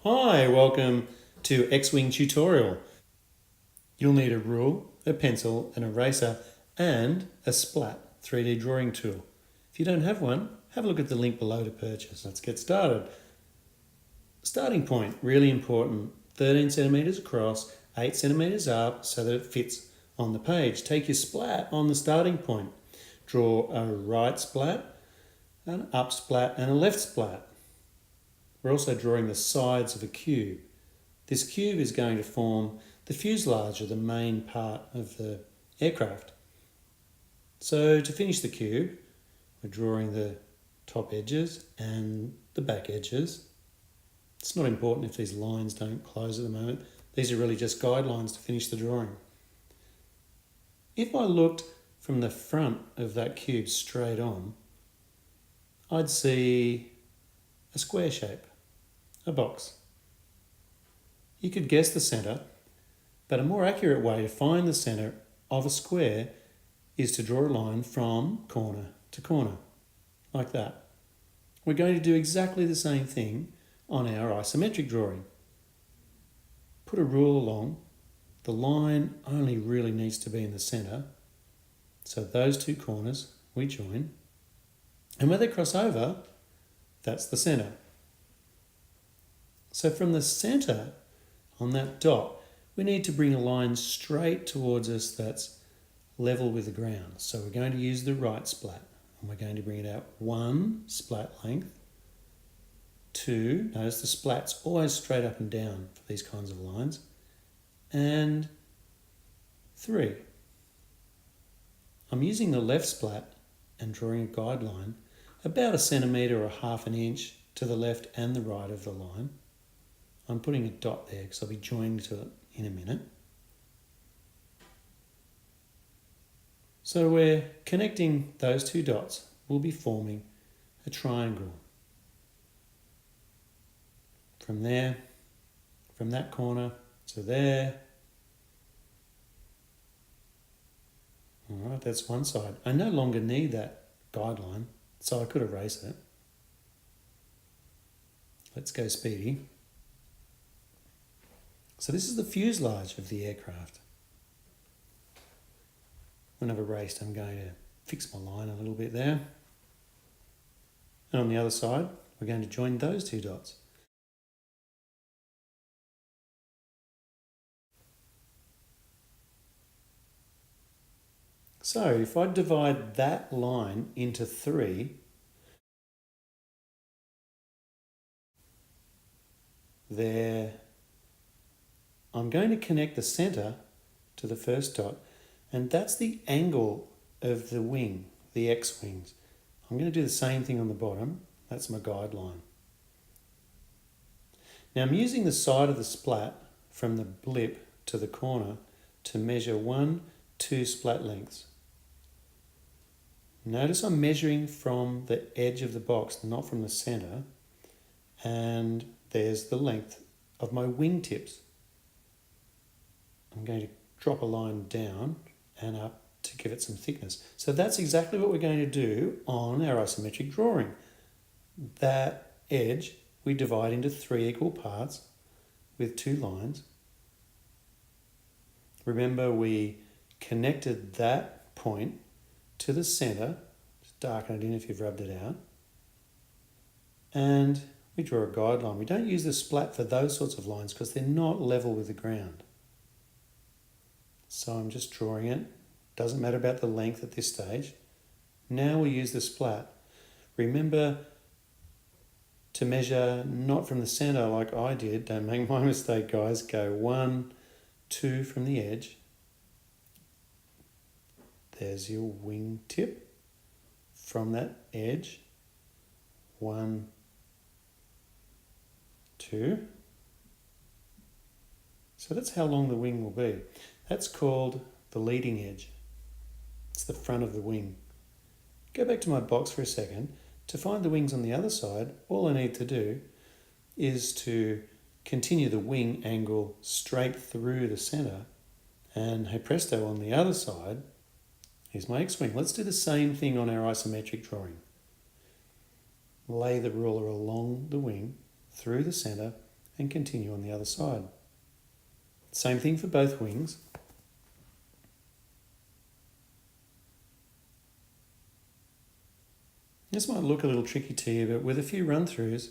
Hi, welcome to X-Wing tutorial. You'll need a rule, a pencil, an eraser and a Splat 3D drawing tool. If you don't have one, have a look at the link below to purchase. Let's get started. Starting point, really important. 13 centimeters across, 8 centimeters up so that it fits on the page. Take your splat on the starting point. Draw a right splat, an up splat and a left splat. We're also drawing the sides of a cube. This cube is going to form the fuselage, or the main part of the aircraft. So to finish the cube, we're drawing the top edges and the back edges. It's not important if these lines don't close at the moment. These are really just guidelines to finish the drawing. If I looked from the front of that cube straight on, I'd see a square shape, a box. You could guess the centre, but a more accurate way to find the centre of a square is to draw a line from corner to corner, like that. We're going to do exactly the same thing on our isometric drawing. Put a rule along. The line only really needs to be in the centre, so those two corners we join, and where they cross over, that's the centre. So from the centre on that dot, we need to bring a line straight towards us that's level with the ground. So we're going to use the right splat, and we're going to bring it out 1 splat length, 2, notice the splat's always straight up and down for these kinds of lines, and 3. I'm using the left splat and drawing a guideline about 1 centimetre or 1/2 inch to the left and the right of the line. I'm putting a dot there because I'll be joining to it in a minute. So we're connecting those two dots. We'll be forming a triangle. From there, from that corner to there. All right, that's one side. I no longer need that guideline, so I could erase it. Let's go speedy. So this is the fuselage of the aircraft. When I've erased, I'm going to fix my line a little bit there. And on the other side, we're going to join those two dots. So if I divide that line into 3, there, I'm going to connect the centre to the first dot, and that's the angle of the wing, the X-wings. I'm going to do the same thing on the bottom. That's my guideline. Now I'm using the side of the splat from the blip to the corner to measure 1, 2 splat lengths. Notice I'm measuring from the edge of the box, not from the centre, and there's the length of my wing tips. I'm going to drop a line down and up to give it some thickness. So that's exactly what we're going to do on our isometric drawing. That edge we divide into 3 equal parts with 2 lines. Remember, we connected that point to the centre. Just darken it in if you've rubbed it out. And we draw a guideline. We don't use the splat for those sorts of lines because they're not level with the ground. So I'm just drawing it. Doesn't matter about the length at this stage. Now we use the splat. Remember to measure not from the centre like I did. Don't make my mistake, guys. Go 1, 2 from the edge. There's your wing tip. From that edge, 1, 2. So that's how long the wing will be. That's called the leading edge. It's the front of the wing. Go back to my box for a second. To find the wings on the other side, all I need to do is to continue the wing angle straight through the centre, and hey presto, on the other side, here's my X-wing. Let's do the same thing on our isometric drawing. Lay the ruler along the wing, through the centre, and continue on the other side. Same thing for both wings. This might look a little tricky to you, but with a few run-throughs,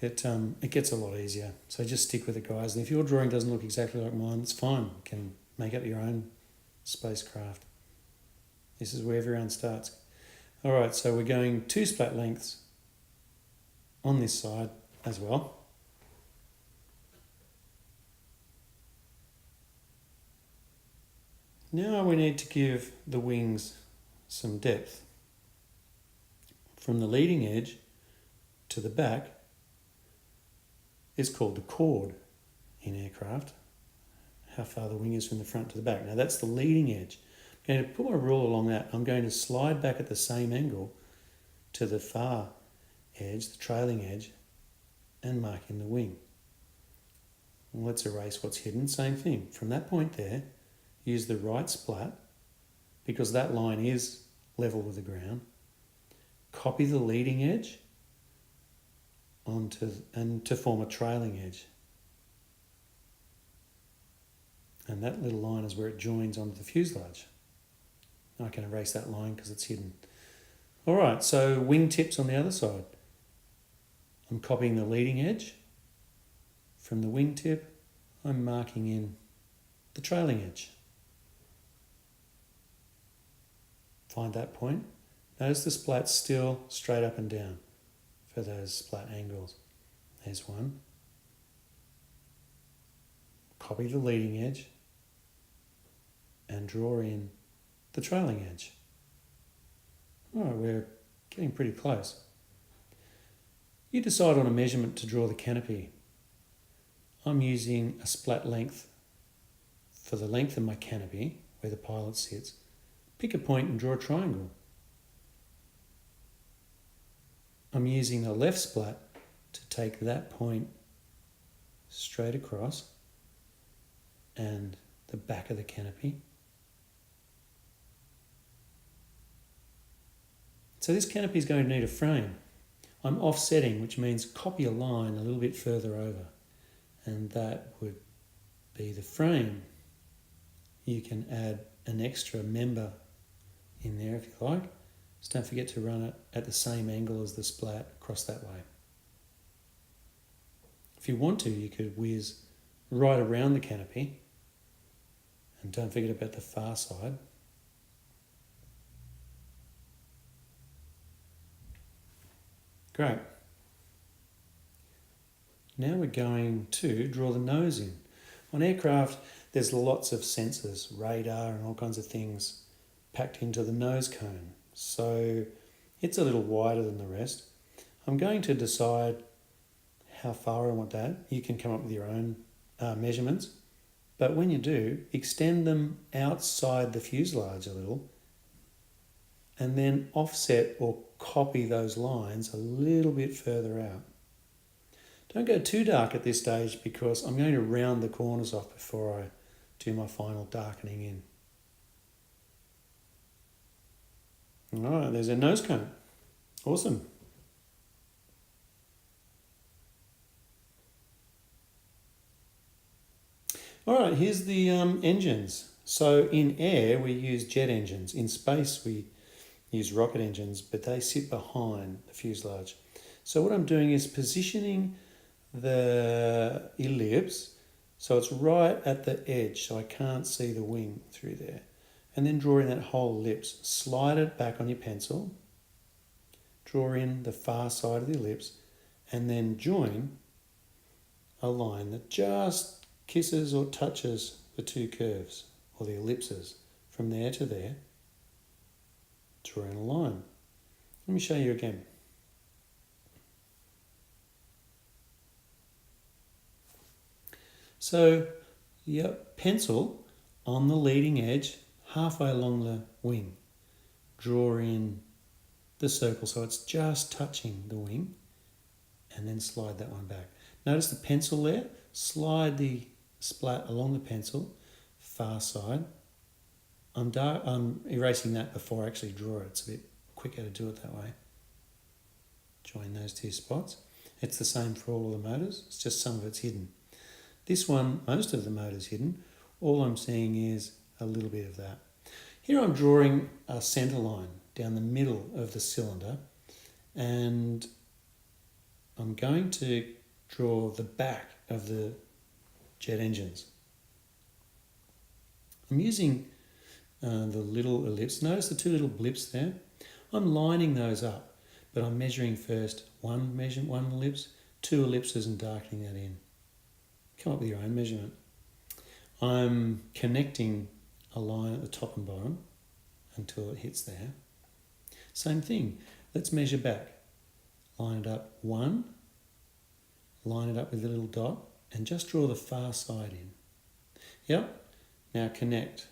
it gets a lot easier. So just stick with it, guys. And if your drawing doesn't look exactly like mine, it's fine. You can make up your own spacecraft. This is where everyone starts. All right, so we're going 2 splat lengths on this side as well. Now we need to give the wings some depth. From the leading edge to the back is called the chord in aircraft. How far the wing is from the front to the back. Now that's the leading edge. I'm going to put my rule along that. I'm going to slide back at the same angle to the far edge, the trailing edge, and mark in the wing. Well, let's erase what's hidden. Same thing. From that point there, use the right splat, because that line is level with the ground. Copy the leading edge to form a trailing edge. And that little line is where it joins onto the fuselage. I can erase that line because it's hidden. All right, so wing tips on the other side. I'm copying the leading edge. From the wing tip, I'm marking in the trailing edge. Find that point. Notice the splat's still straight up and down for those splat angles. There's one. Copy the leading edge and draw in the trailing edge. All right, we're getting pretty close. You decide on a measurement to draw the canopy. I'm using a splat length for the length of my canopy, where the pilot sits. Pick a point and draw a triangle. I'm using the left splat to take that point straight across and the back of the canopy. So this canopy is going to need a frame. I'm offsetting, which means copy a line a little bit further over, and that would be the frame. You can add an extra member in there if you like. Just don't forget to run it at the same angle as the splat across that way. If you want to, you could whiz right around the canopy, and don't forget about the far side. Great. Now we're going to draw the nose in. On aircraft, there's lots of sensors, radar and all kinds of things packed into the nose cone. So it's a little wider than the rest. I'm going to decide how far I want that. You can come up with your own measurements. But when you do, extend them outside the fuselage a little, and then offset or copy those lines a little bit further out. Don't go too dark at this stage, because I'm going to round the corners off before I do my final darkening in. All right, there's a nose cone. Awesome. All right, here's the engines. So in air, we use jet engines. In space, we use rocket engines, but they sit behind the fuselage. So what I'm doing is positioning the ellipse so it's right at the edge, so I can't see the wing through there. And then draw in that whole ellipse. Slide it back on your pencil, draw in the far side of the ellipse, and then join a line that just kisses or touches the two curves, or the ellipses. From there to there, draw in a line. Let me show you again. So, pencil on the leading edge, halfway along the wing. Draw in the circle so it's just touching the wing, and then slide that one back. Notice the pencil there, slide the splat along the pencil, far side. I'm erasing that before I actually draw it. It's a bit quicker to do it that way. Join those two spots. It's the same for all of the motors, it's just some of it's hidden. This one, most of the motor's hidden. All I'm seeing is a little bit of that. Here I'm drawing a centre line down the middle of the cylinder, and I'm going to draw the back of the jet engines. I'm using the little ellipse. Notice the two little blips there? I'm lining those up, but I'm measuring first one ellipse, two ellipses, and darkening that in. Come up with your own measurement. I'm connecting a line at the top and bottom until it hits there. Same thing. Let's measure back. Line it up one, line it up with a little dot, and just draw the far side in. Yep. Now connect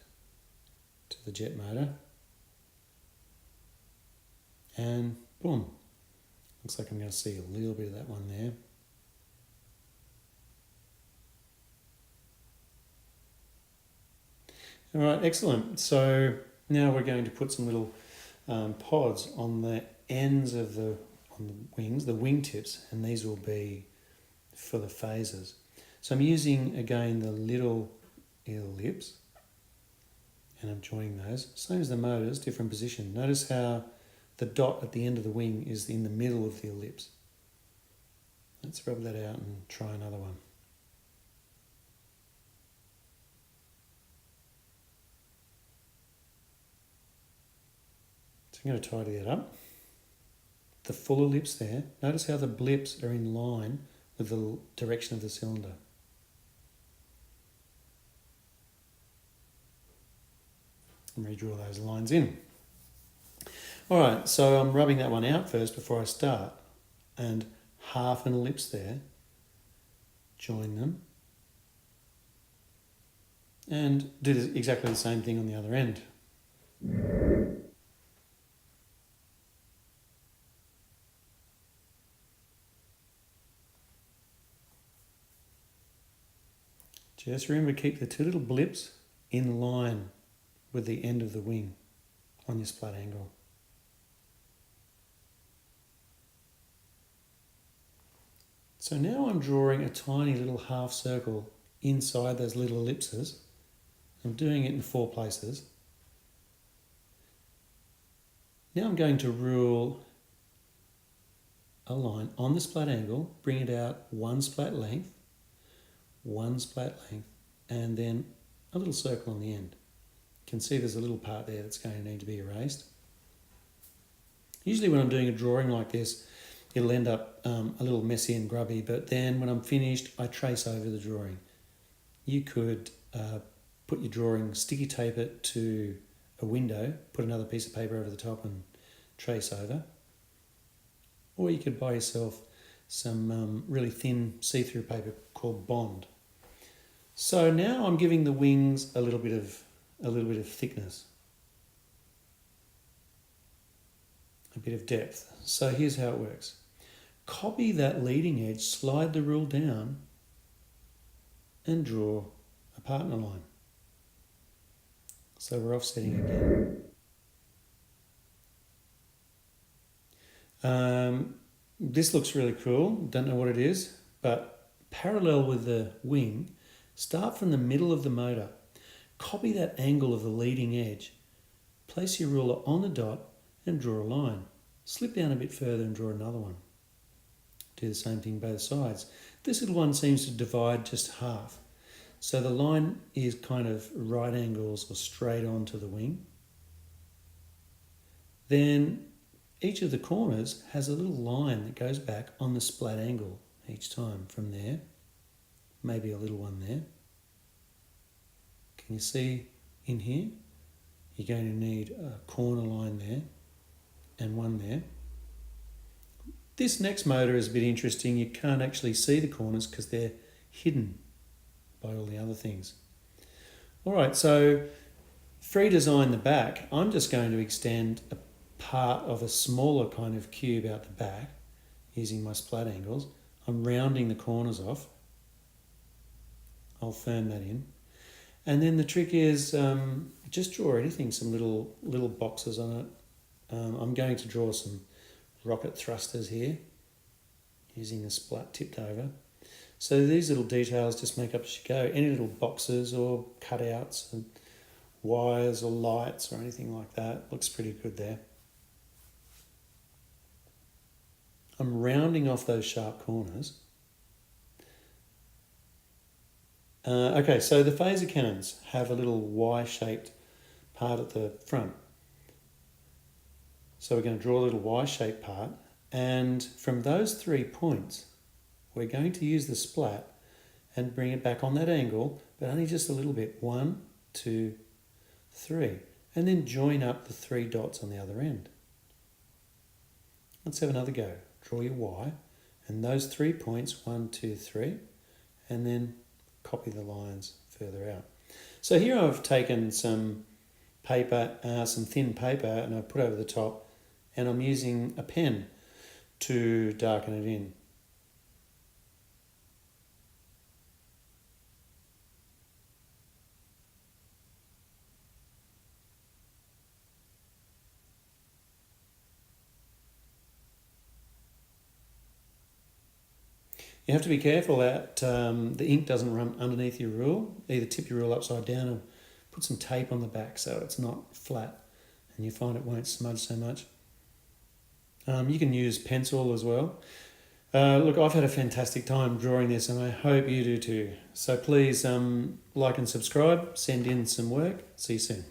to the jet motor, and boom. Looks like I'm going to see a little bit of that one there. All right, excellent. So now we're going to put some little pods on the ends of the wings, the wingtips, and these will be for the phasers. So I'm using, again, the little ellipse, and I'm joining those. Same as the motors, different position. Notice how the dot at the end of the wing is in the middle of the ellipse. Let's rub that out and try another one. So I'm going to tidy that up. The full ellipse there. Notice how the blips are in line with the direction of the cylinder. And redraw those lines in. Alright, so I'm rubbing that one out first before I start. And half an ellipse there. Join them. And do exactly the same thing on the other end. Just remember to keep the two little blips in line with the end of the wing on your splat angle. So now I'm drawing a tiny little half circle inside those little ellipses. I'm doing it in 4 places. Now I'm going to rule a line on the splat angle, bring it out 1 splat length, and then a little circle on the end. You can see there's a little part there that's going to need to be erased. Usually when I'm doing a drawing like this, it'll end up a little messy and grubby, but then when I'm finished, I trace over the drawing. You could put your drawing, sticky tape it to a window, put another piece of paper over the top and trace over. Or you could buy yourself some really thin see-through paper called Bond. So now I'm giving the wings a little bit of thickness, a bit of depth. So here's how it works. Copy that leading edge, slide the rule down, and draw a partner line. So we're offsetting again. This looks really cool. Don't know what it is, but parallel with the wing, start from the middle of the motor. Copy that angle of the leading edge. Place your ruler on the dot and draw a line. Slip down a bit further and draw another one. Do the same thing both sides. This little one seems to divide just half. So the line is kind of right angles or straight onto the wing. Then each of the corners has a little line that goes back on the splat angle each time from there. Maybe a little one there. Can you see in here? You're going to need a corner line there and one there. This next motor is a bit interesting. You can't actually see the corners because they're hidden by all the other things. All right, so free design the back. I'm just going to extend a part of a smaller kind of cube out the back using my splat angles. I'm rounding the corners off. I'll firm that in. And then the trick is just draw anything, some little boxes on it. I'm going to draw some rocket thrusters here using the splat tipped over. So these little details just make up as you go. Any little boxes or cutouts and wires or lights or anything like that looks pretty good there. I'm rounding off those sharp corners. Okay, so the phaser cannons have a little Y-shaped part at the front. So we're going to draw a little Y-shaped part, and from those 3 points, we're going to use the splat and bring it back on that angle, but only just a little bit. 1, 2, 3. And then join up the 3 dots on the other end. Let's have another go. Draw your Y, and those 3 points, 1, 2, 3, and then copy the lines further out. So here I've taken some paper, some thin paper, and I've put over the top, and I'm using a pen to darken it in. You have to be careful that the ink doesn't run underneath your rule. Either tip your rule upside down or put some tape on the back so it's not flat, and you find it won't smudge so much. You can use pencil as well. Look, I've had a fantastic time drawing this, and I hope you do too. So please like and subscribe, send in some work. See you soon.